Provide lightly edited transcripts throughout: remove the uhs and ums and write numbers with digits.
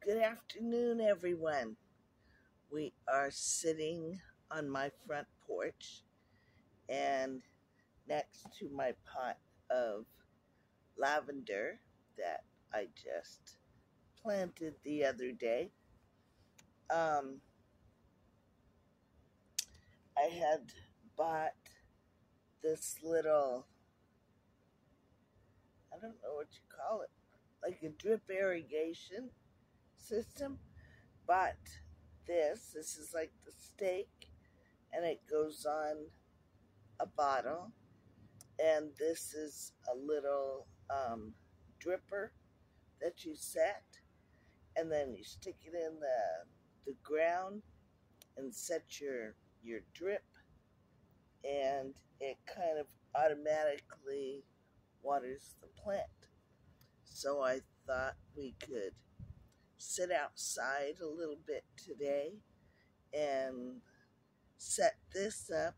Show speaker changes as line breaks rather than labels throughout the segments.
Good afternoon, everyone. We are sitting on my front porch, and next to my pot of lavender that I just planted the other day. Um, I had bought this little, I don't know what you call it, like a drip irrigation system. Bought this. This is like the stake, and it goes on a bottle. And this is a little dripper that you set, and then you stick it in the ground and set your drip, and it kind of automatically waters the plant. So I thought we could sit outside a little bit today and set this up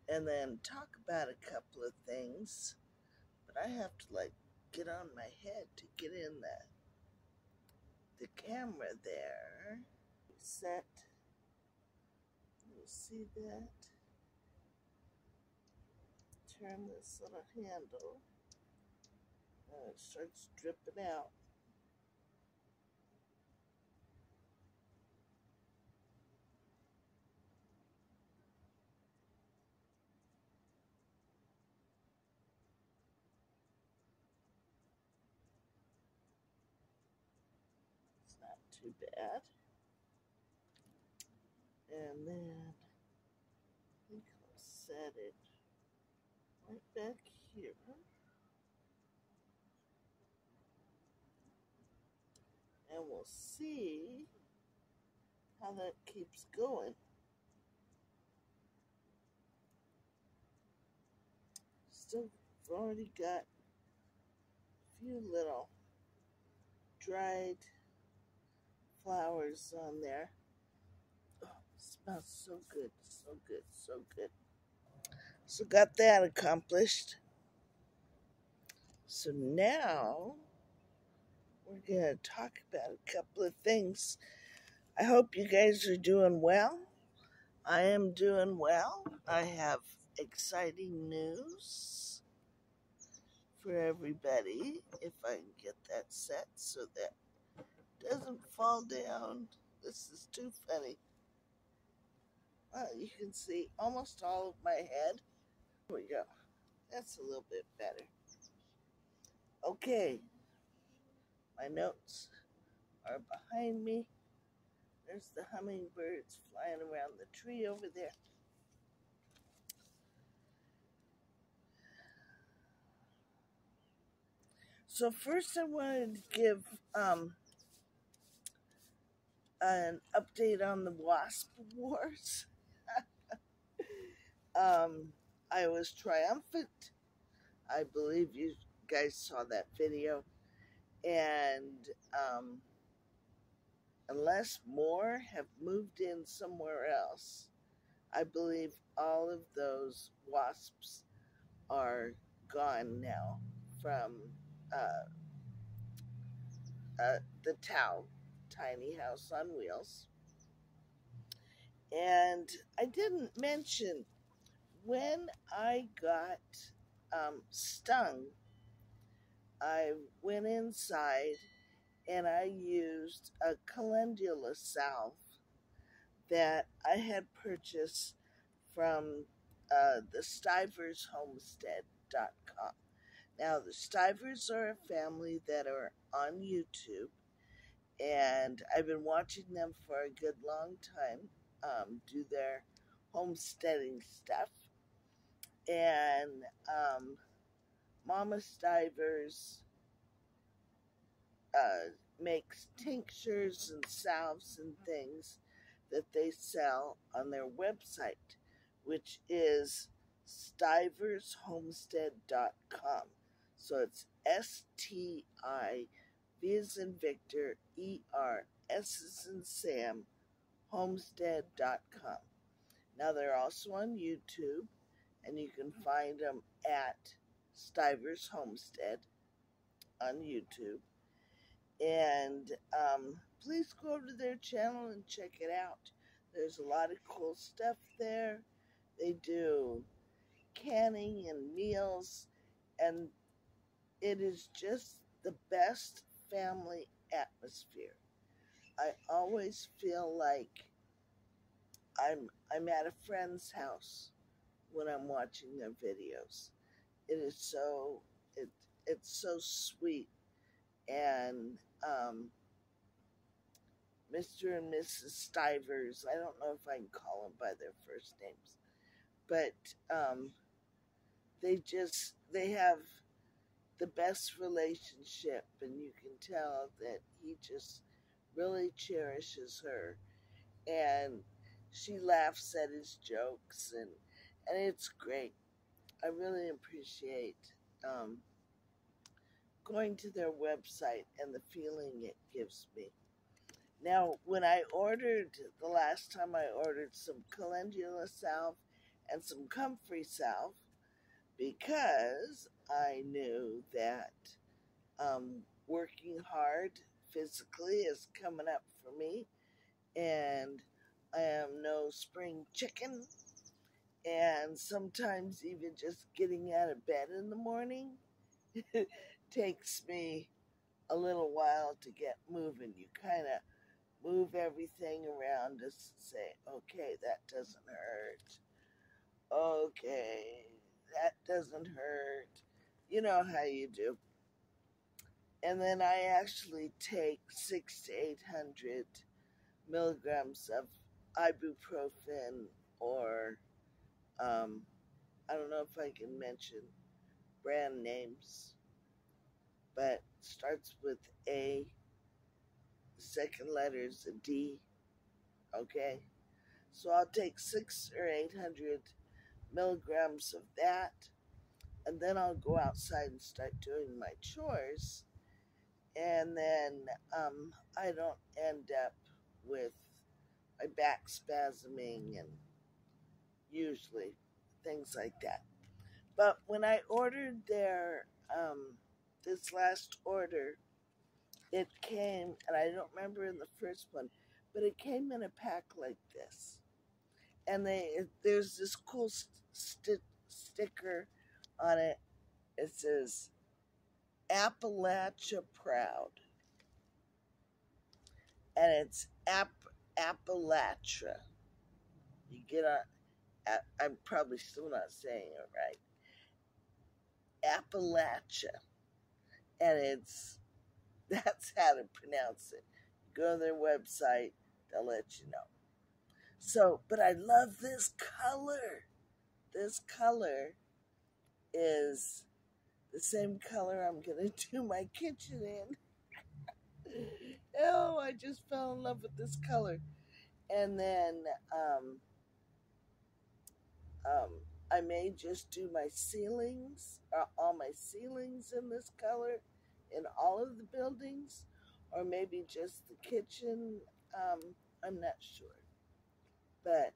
and then talk about a couple of things. But I have to get on my head to get in the camera there. Set. You see that? Turn this little handle. And it starts dripping out. It's not too bad. And then I think I'll set it right back here. And we'll see how that keeps going. Still already got a few little dried flowers on there. Oh, smells so good, so good, so good. So got that accomplished. So now we're going to talk about a couple of things. I hope you guys are doing well. I am doing well. I have exciting news for everybody. If I can get that set so that it doesn't fall down. This is too funny. Well, you can see almost all of my head. There we go. That's a little bit better. Okay. My notes are behind me. There's the hummingbirds flying around the tree over there. So first I wanted to give an update on the wasp wars. I was triumphant. I believe you guys saw that video. And unless more have moved in somewhere else, I believe all of those wasps are gone now from the THOW, Tiny House on Wheels. And I didn't mention, when I got stung, I went inside and I used a Calendula salve that I had purchased from the StiversHomestead.com. Now, the Stivers are a family that are on YouTube, and I've been watching them for a good long time do their homesteading stuff. And Mama Stivers makes tinctures and salves and things that they sell on their website, which is StiversHomestead.com. So it's STI, V as in Victor, ER, S as in Sam, homestead.com. Now they're also on YouTube, and you can find them at Stivers Homestead on YouTube. And please go to their channel and check it out. There's a lot of cool stuff there. They do canning and meals, and it is just the best family atmosphere. I always feel like I'm at a friend's house when I'm watching their videos. It is so it's so sweet, and Mr. and Mrs. Stivers. I don't know if I can call them by their first names, but they have the best relationship, and you can tell that he just really cherishes her, and she laughs at his jokes, and it's great. I really appreciate going to their website and the feeling it gives me. Now, when I ordered, the last time I ordered some Calendula salve and some comfrey salve, because I knew that working hard physically is coming up for me, and I am no spring chicken, and sometimes even just getting out of bed in the morning takes me a little while to get moving. You kind of move everything around to say, okay, that doesn't hurt. Okay, that doesn't hurt. You know how you do. And then I actually take 600 to 800 milligrams of ibuprofen, or I don't know if I can mention brand names, but starts with A, the second letter is a D, okay? So I'll take 600 or 800 milligrams of that, and then I'll go outside and start doing my chores, and then I don't end up with my back spasming and usually things like that. But when I ordered their this last order, it came, and I don't remember in the first one, but it came in a pack like this, and there's this cool sticker on it. It says Appalachia Proud, and it's Appalachia. You get on. I'm probably still not saying it right. Appalachia, and that's how to pronounce it. Go to their website, they'll let you know. So, but I love this color. This color is the same color I'm going to do my kitchen in. Oh, I just fell in love with this color. And then I may just do my ceilings, or all my ceilings in this color in all of the buildings, or maybe just the kitchen. I'm not sure. But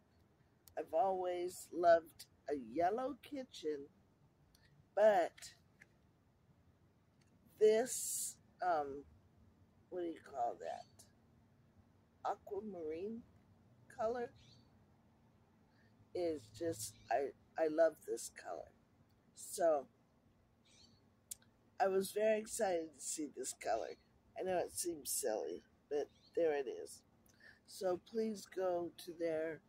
I've always loved a yellow kitchen, but this, what do you call that? Aquamarine color is just, I love this color. So I was very excited to see this color. I know it seems silly, but there it is. So please go to their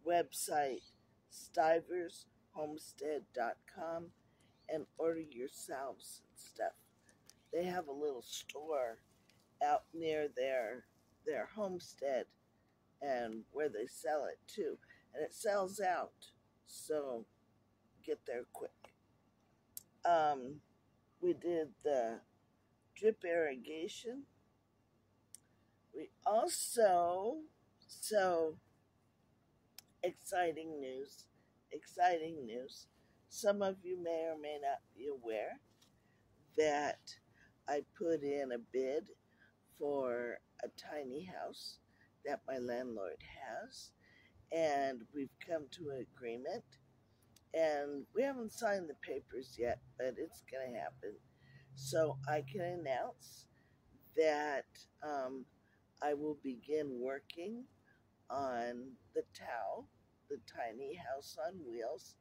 website, stivershomestead.com, and order your salves and stuff. They have a little store out near their homestead, and where they sell it too. And it sells out, so get there quick. We did the drip irrigation. We also, exciting news. Some of you may or may not be aware that I put in a bid for a tiny house that my landlord has, and we've come to an agreement, and we haven't signed the papers yet, but it's going to happen. So I can announce that I will begin working on the THOW, the Tiny House on Wheels,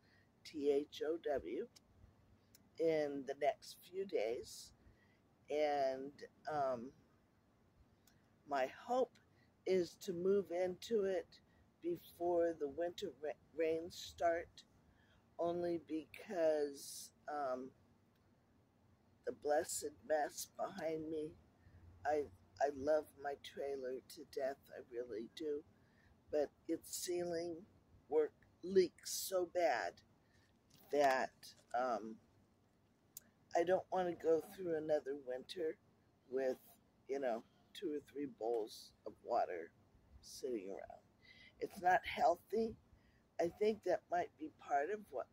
THOW, in the next few days. And my hope is to move into it before the winter rains start, only because the blessed mess behind me, I love my trailer to death, I really do, but its ceiling work leaks so bad that I don't want to go through another winter with, 2 or 3 bowls of water sitting around. It's not healthy. I think that might be part of what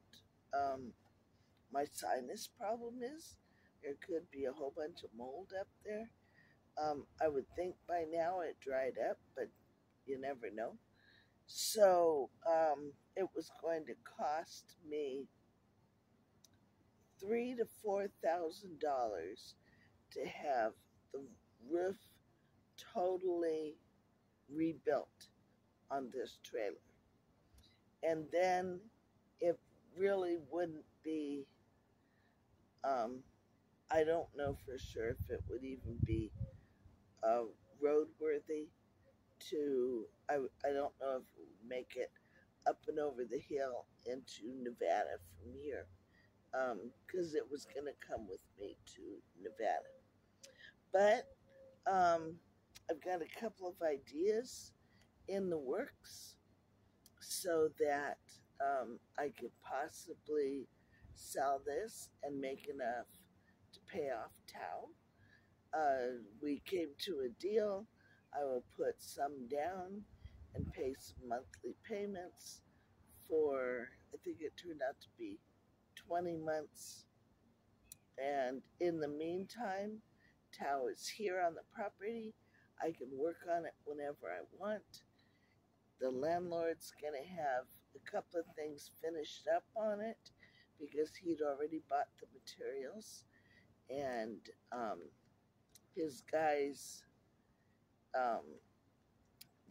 my sinus problem is. There could be a whole bunch of mold up there. I would think by now it dried up, but you never know. So it was going to cost me $3,000 to $4,000 to have the roof totally rebuilt on this trailer. And then it really wouldn't be, I don't know for sure if it would even be roadworthy to, I don't know if it would make it up and over the hill into Nevada from here, because it was going to come with me to Nevada. But I've got a couple of ideas in the works so that I could possibly sell this and make enough to pay off THOW. We came to a deal. I will put some down and pay some monthly payments for, I think it turned out to be 20 months. And in the meantime, THOW is here on the property. I can work on it whenever I want. The landlord's going to have a couple of things finished up on it because he'd already bought the materials. And his guys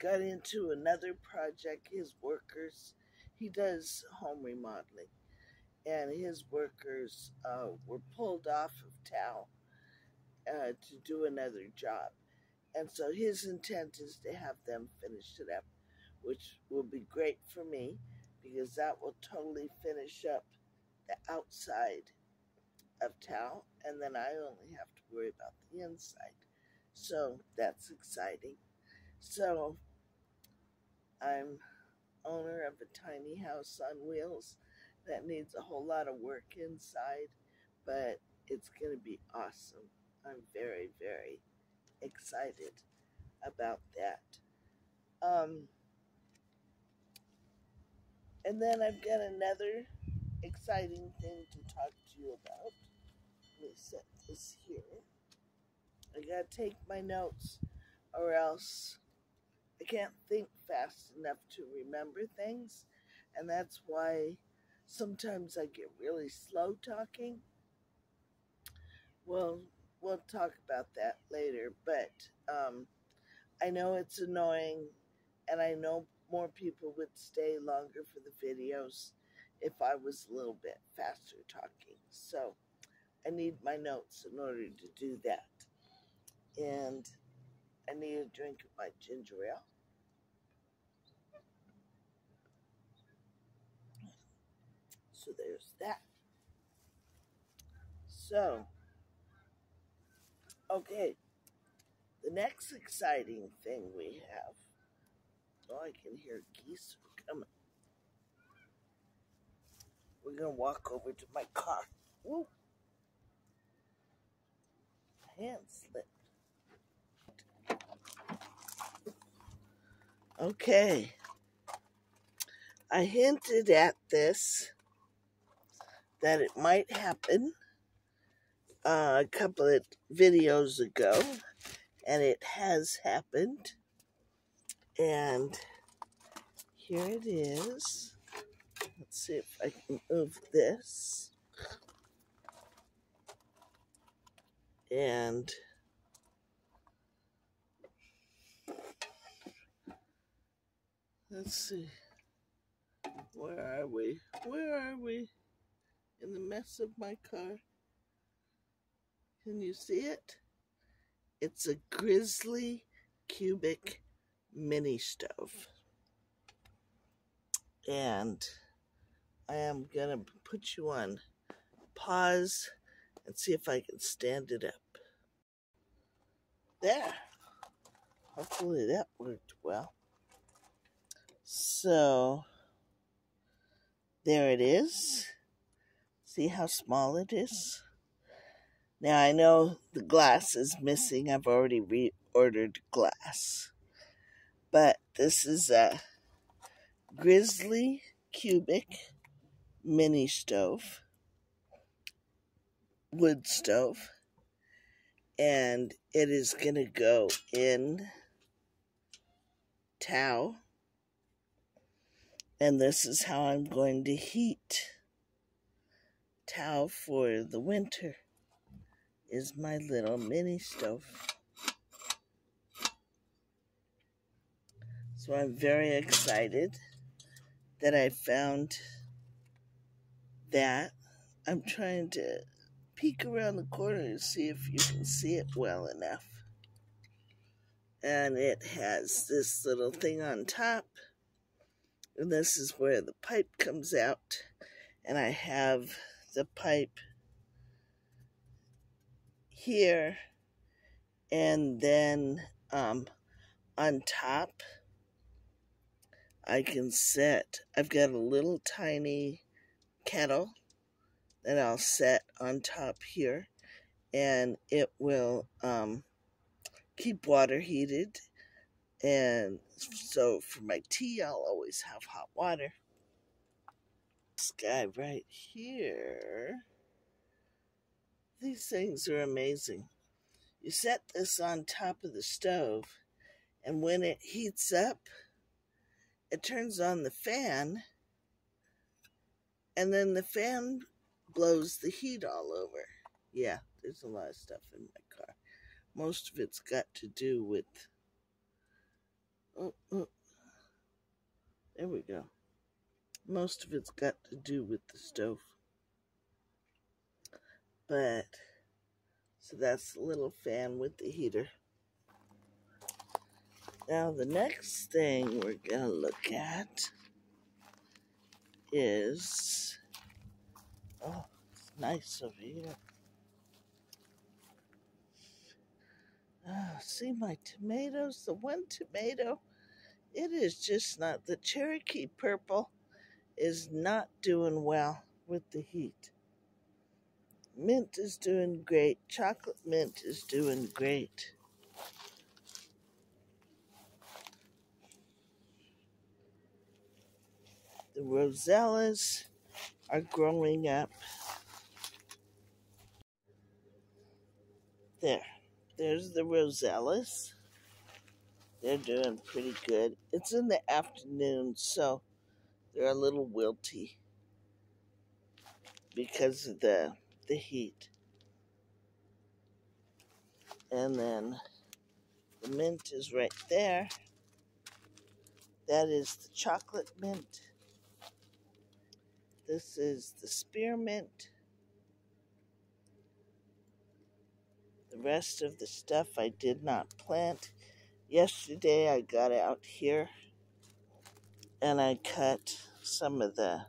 got into another project. His workers, he does home remodeling, and his workers were pulled off of THOW to do another job. And so his intent is to have them finish it up, which will be great for me because that will totally finish up the outside of THOW, and then I only have to worry about the inside. So that's exciting. So I'm owner of a tiny house on wheels that needs a whole lot of work inside, but it's going to be awesome. I'm very, very excited about that. And then I've got another exciting thing to talk to you about. Let me set this here. I gotta take my notes or else I can't think fast enough to remember things, and that's why sometimes I get really slow talking. Well, we'll talk about that later, but I know it's annoying, and I know more people would stay longer for the videos if I was a little bit faster talking. So I need my notes in order to do that. And I need a drink of my ginger ale. So there's that. So, okay, the next exciting thing we have, oh, I can hear geese coming. We're going to walk over to my car. Woo! My hand slipped. Okay. I hinted at this, that it might happen a couple of videos ago, and it has happened. And here it is. Let's see if I can move this. And Let's see. Where are we? Where are we? In the mess of my car. Can you see it? It's a Grizzly cubic mini stove. And I am gonna put you on pause and see if I can stand it up. There. Hopefully that worked well. So, there it is. See how small it is? Now I know the glass is missing. I've already reordered glass. But this is a Grizzly cubic mini stove, wood stove, and it is going to go in THOW, and this is how I'm going to heat THOW for the winter, is my little mini stove. So I'm very excited that I found that. I'm trying to peek around the corner to see if you can see it well enough. And it has this little thing on top, and this is where the pipe comes out, and I have the pipe here, and then on top I can set, I've got a little tiny kettle that I'll set on top here, and it will keep water heated. And so for my tea, I'll always have hot water. This guy right here, these things are amazing. You set this on top of the stove, and when it heats up, it turns on the fan, and then the fan blows the heat all over. Yeah, there's a lot of stuff in my car. Most of it's got to do with, there we go. Most of it's got to do with the stove. But, so that's the little fan with the heater. Now the next thing we're gonna look at is, oh, it's nice over here. Oh, see my tomatoes, the one tomato, it is just not, the Cherokee purple is not doing well with the heat. Mint is doing great, chocolate mint is doing great. The rosellas are growing up. There's the rosellas. They're doing pretty good. It's in the afternoon, so they're a little wilty because of the heat. And then the mint is right there. That is the chocolate mint. This is the spearmint. The rest of the stuff I did not plant. Yesterday I got out here and I cut some of the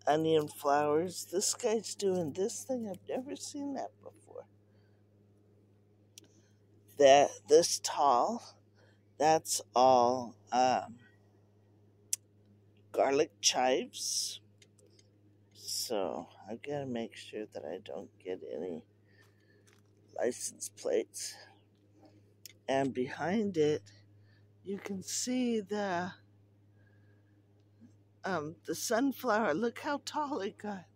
onion flowers. This guy's doing this thing. I've never seen that before. This tall, that's all garlic chives. So I've got to make sure that I don't get any license plates. And behind it, you can see the sunflower. Look how tall it got.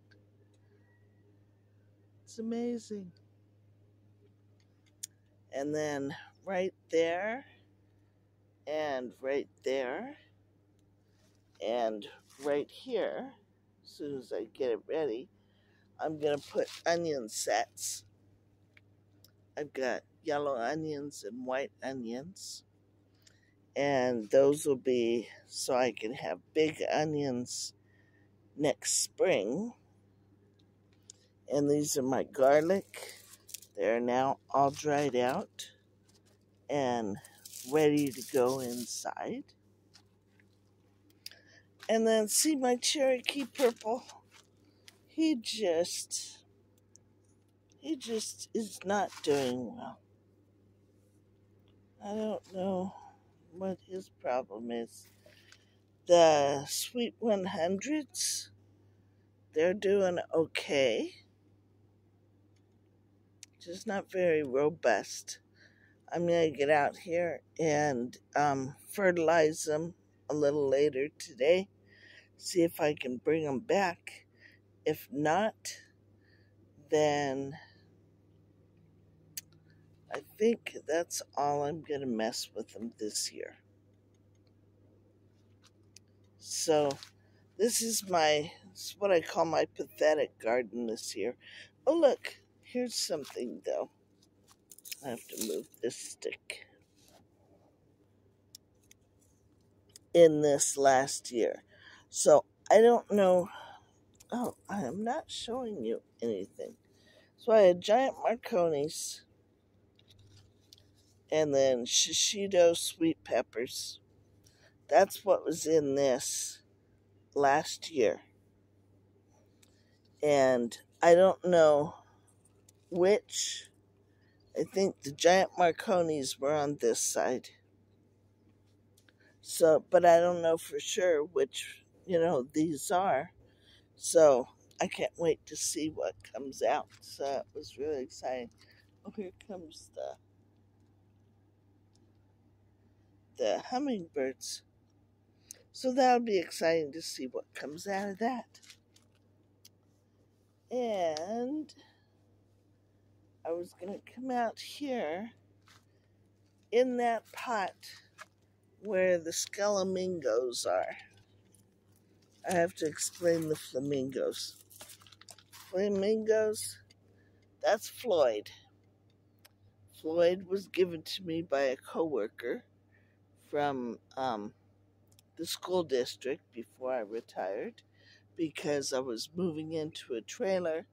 It's amazing. And then right there, and right there, and right here, as soon as I get it ready, I'm going to put onion sets. I've got yellow onions and white onions. And those will be so I can have big onions next spring. And these are my garlic. They're now all dried out and ready to go inside. And then see my Cherokee purple. He just is not doing well. I don't know what his problem is. The Sweet 100s, they're doing okay. Just not very robust. I'm going to get out here and fertilize them a little later today. See if I can bring them back. If not, then I think that's all I'm going to mess with them this year. So this is what I call my pathetic garden this year. Oh, look, here's something though. I have to move this stick. In this last year. So I don't know. Oh, I am not showing you anything. So I had giant Marconis and then shishito sweet peppers. That's what was in this last year. And I don't know which. I think the giant Marconis were on this side. So, but I don't know for sure which, these are. So I can't wait to see what comes out. So it was really exciting. Oh, here comes the hummingbirds. So that'll be exciting to see what comes out of that. And I was going to come out here in that pot where the scalamingos are. I have to explain the flamingos. Flamingos, that's Floyd. Floyd was given to me by a coworker from the school district before I retired because I was moving into a trailer,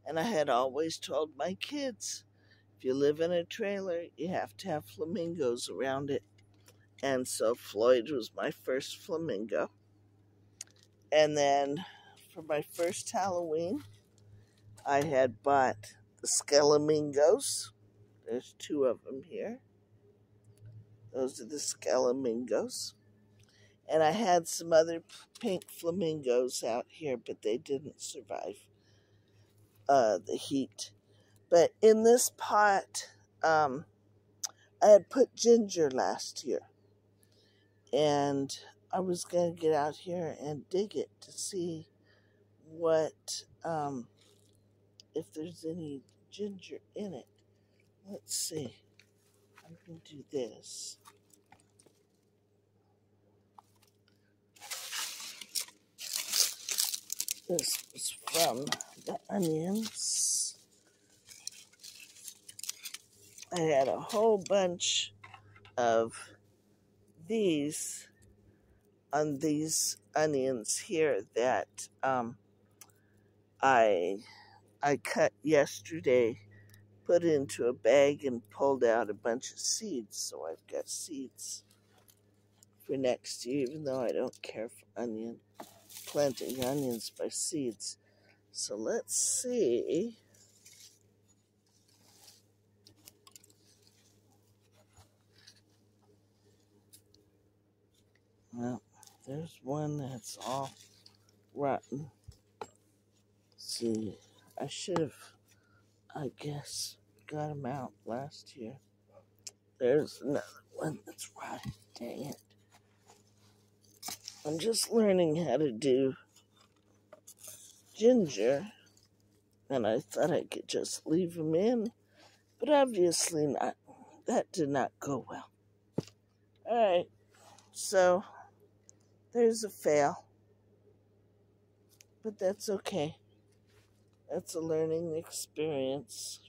and I had always told my kids, if you live in a trailer, you have to have flamingos around it. And so Floyd was my first flamingo. And then for my first Halloween, I had bought the scalamingos. There's 2 of them here. Those are the scalamingos. And I had some other pink flamingos out here, but they didn't survive the heat. But in this pot, I had put ginger last year. And I was going to get out here and dig it to see what, if there's any ginger in it. Let's see. I'm going to do this. This was from the onions. I had a whole bunch of these on these onions here that I cut yesterday, put into a bag and pulled out a bunch of seeds. So I've got seeds for next year, even though I don't care for planting onions by seeds. So let's see. Well, there's one that's all rotten. Let's see, I should have, I guess, got them out last year. There's another one that's rotten. Dang it. I'm just learning how to do ginger, and I thought I could just leave them in, but obviously not. That did not go well. Alright, so there's a fail, but that's okay. That's a learning experience.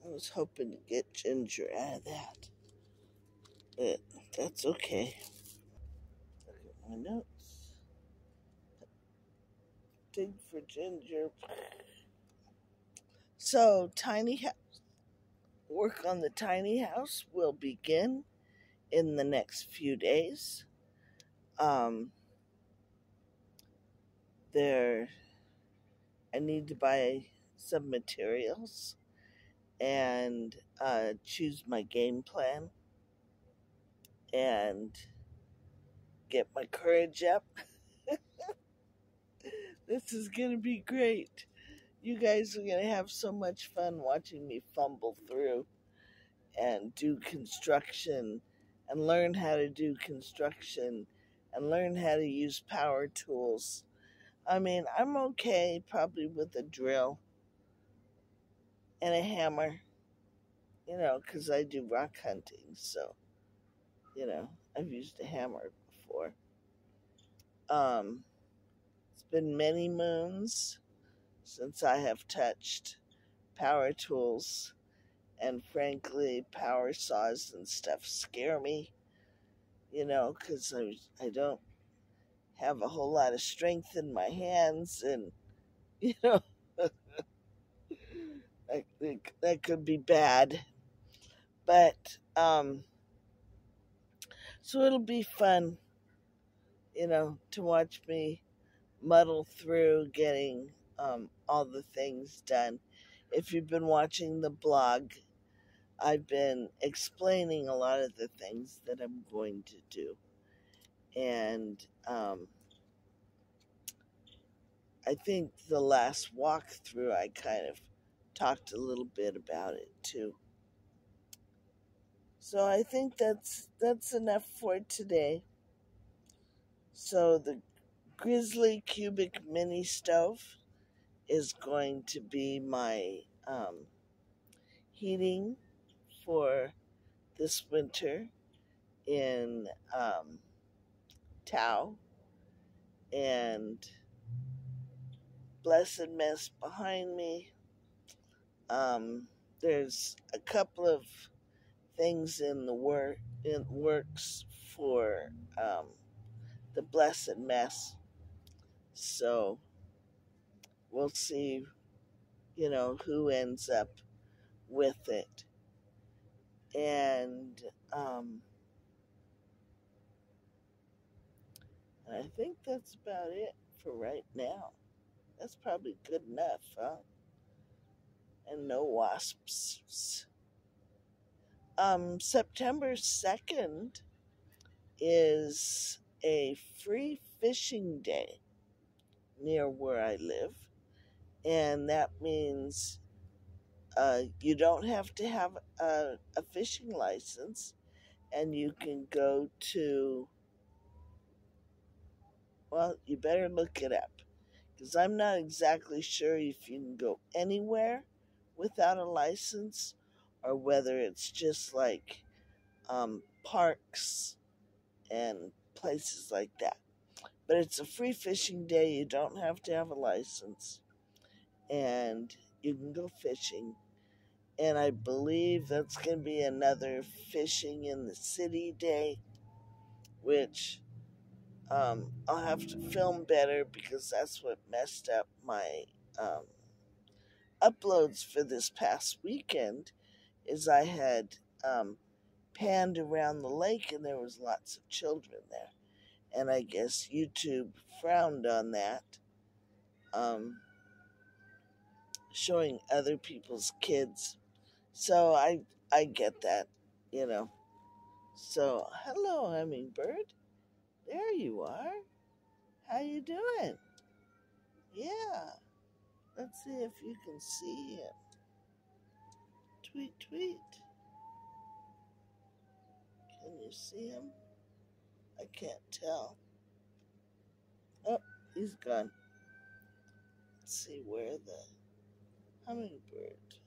I was hoping to get ginger out of that. but that's okay. Look at my notes. Dig for ginger. So, work on the tiny house will begin in the next few days. Um, there, I need to buy some materials and choose my game plan and get my courage up. This is going to be great. You guys are going to have so much fun watching me fumble through and do construction and learn how to do construction and learn how to use power tools. I mean, I'm okay probably with a drill and a hammer, because I do rock hunting, so, I've used a hammer before. It's been many moons since I have touched power tools, and frankly, power saws and stuff scare me, because I don't have a whole lot of strength in my hands, and, you know, I think that could be bad. But, so it'll be fun, to watch me muddle through getting all the things done. If you've been watching the blog, I've been explaining a lot of the things that I'm going to do. And I think the last walkthrough I kind of talked a little bit about it too. So I think that's enough for today. So the Grizzly cubic mini stove is going to be my heating for this winter in THOW, and blessed mess behind me. There's a couple of things in the works for the blessed mess, so we'll see, who ends up with it. And I think that's about it for right now. That's probably good enough, huh? And no wasps. September 2nd is a free fishing day near where I live, and that means you don't have to have a fishing license, and you can go to, well, you better look it up, because I'm not exactly sure if you can go anywhere without a license, or whether it's just like parks and places like that. But it's a free fishing day. You don't have to have a license, and you can go fishing. And I believe that's going to be another fishing in the city day, which I'll have to film better, because that's what messed up my uploads for this past weekend. Is I had panned around the lake, and there was lots of children there, and I guess YouTube frowned on that, showing other people's kids. So I get that, So hello, hummingbird. There you are. How you doing? Yeah. Let's see if you can see him. Tweet, tweet. Can you see him? I can't tell. Oh, he's gone. Let's see where the hummingbird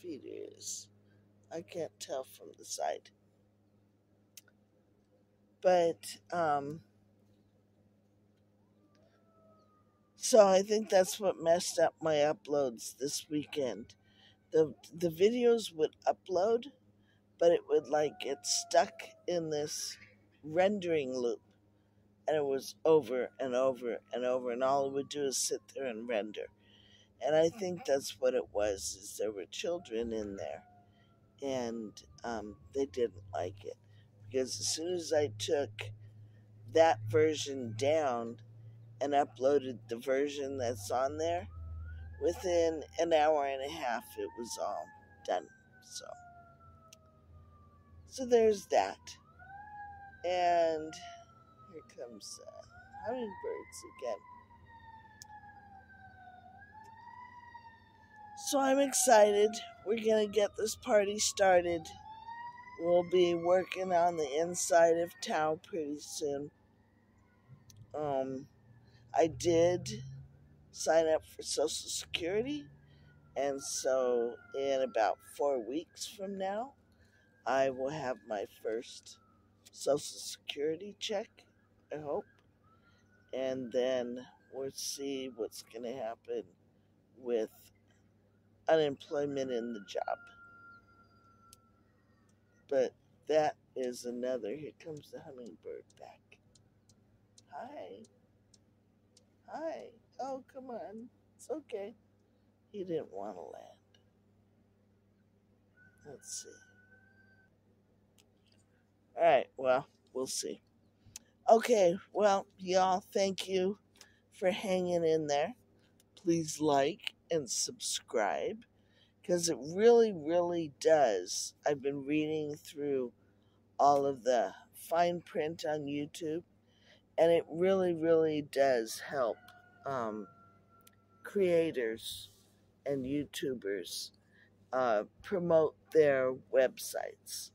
feeder is. I can't tell from the side. But, so I think that's what messed up my uploads this weekend. The videos would upload, but it would like get stuck in this rendering loop, and it was over and over and over, and all it would do is sit there and render. And I think that's what it was, is there were children in there, and they didn't like it, because as soon as I took that version down and uploaded the version that's on there, within an hour and a half it was all done. So there's that. And here comes hummingbirds again. So I'm excited. We're going to get this party started. We'll be working on the inside of THOW pretty soon. I did sign up for Social Security, and so in about 4 weeks from now, I will have my first Social Security check, I hope. And then we'll see what's going to happen with unemployment in the job. But that is another. Here comes the hummingbird back. Hi. Hi. Oh, come on. It's okay. He didn't want to land. Let's see. All right. Well, we'll see. Okay. Well, y'all, thank you for hanging in there. Please like and subscribe, because it really, really does. I've been reading through all of the fine print on YouTube, and it really, really does help creators and YouTubers promote their websites.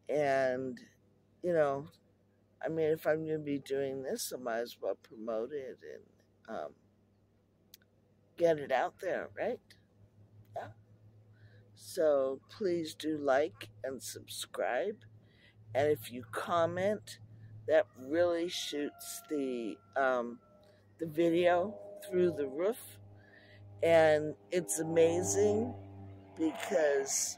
And, you know, I mean, if I'm going to be doing this, I might as well promote it and get it out there, right? Yeah. So please do like and subscribe. And if you comment, that really shoots the video through the roof. And it's amazing because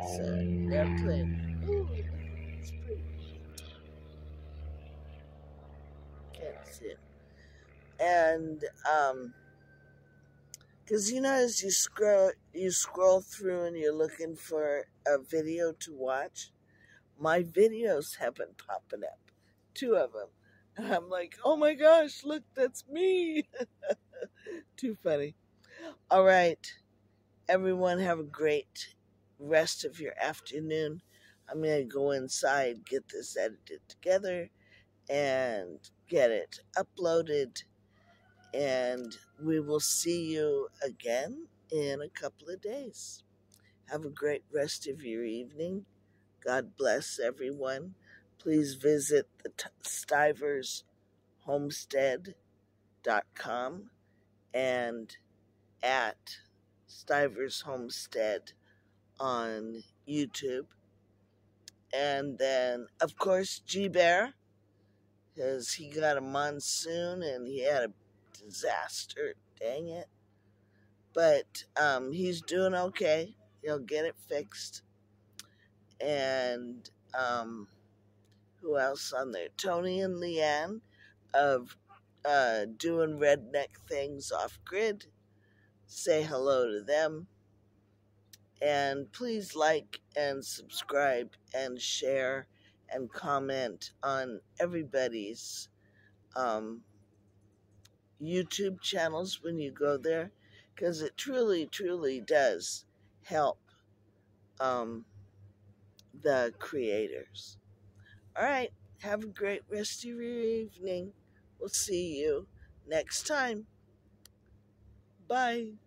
it's an airplane. Ooh, it's pretty. Can't see it. And because you know, as you scroll through and you're looking for a video to watch, my videos have been popping up, 2 of them. And I'm like, oh my gosh, look, that's me. Too funny. All right, everyone, have a great rest of your afternoon. I'm going to go inside, get this edited together, and get it uploaded. And we will see you again in a couple of days. Have a great rest of your evening. God bless everyone. Please visit the stivershomestead.com and at Stivers Homestead on YouTube. And then, of course, G-Bear, because he got a monsoon and he had a disaster. Dang it. But he's doing okay. He'll get it fixed. And who else on there? Tony and Leanne of doing redneck things off grid. Say hello to them. And please like and subscribe and share and comment on everybody's YouTube channels when you go there, because it truly, truly does help the creators. All right, have a great rest of your evening. We'll see you next time. Bye.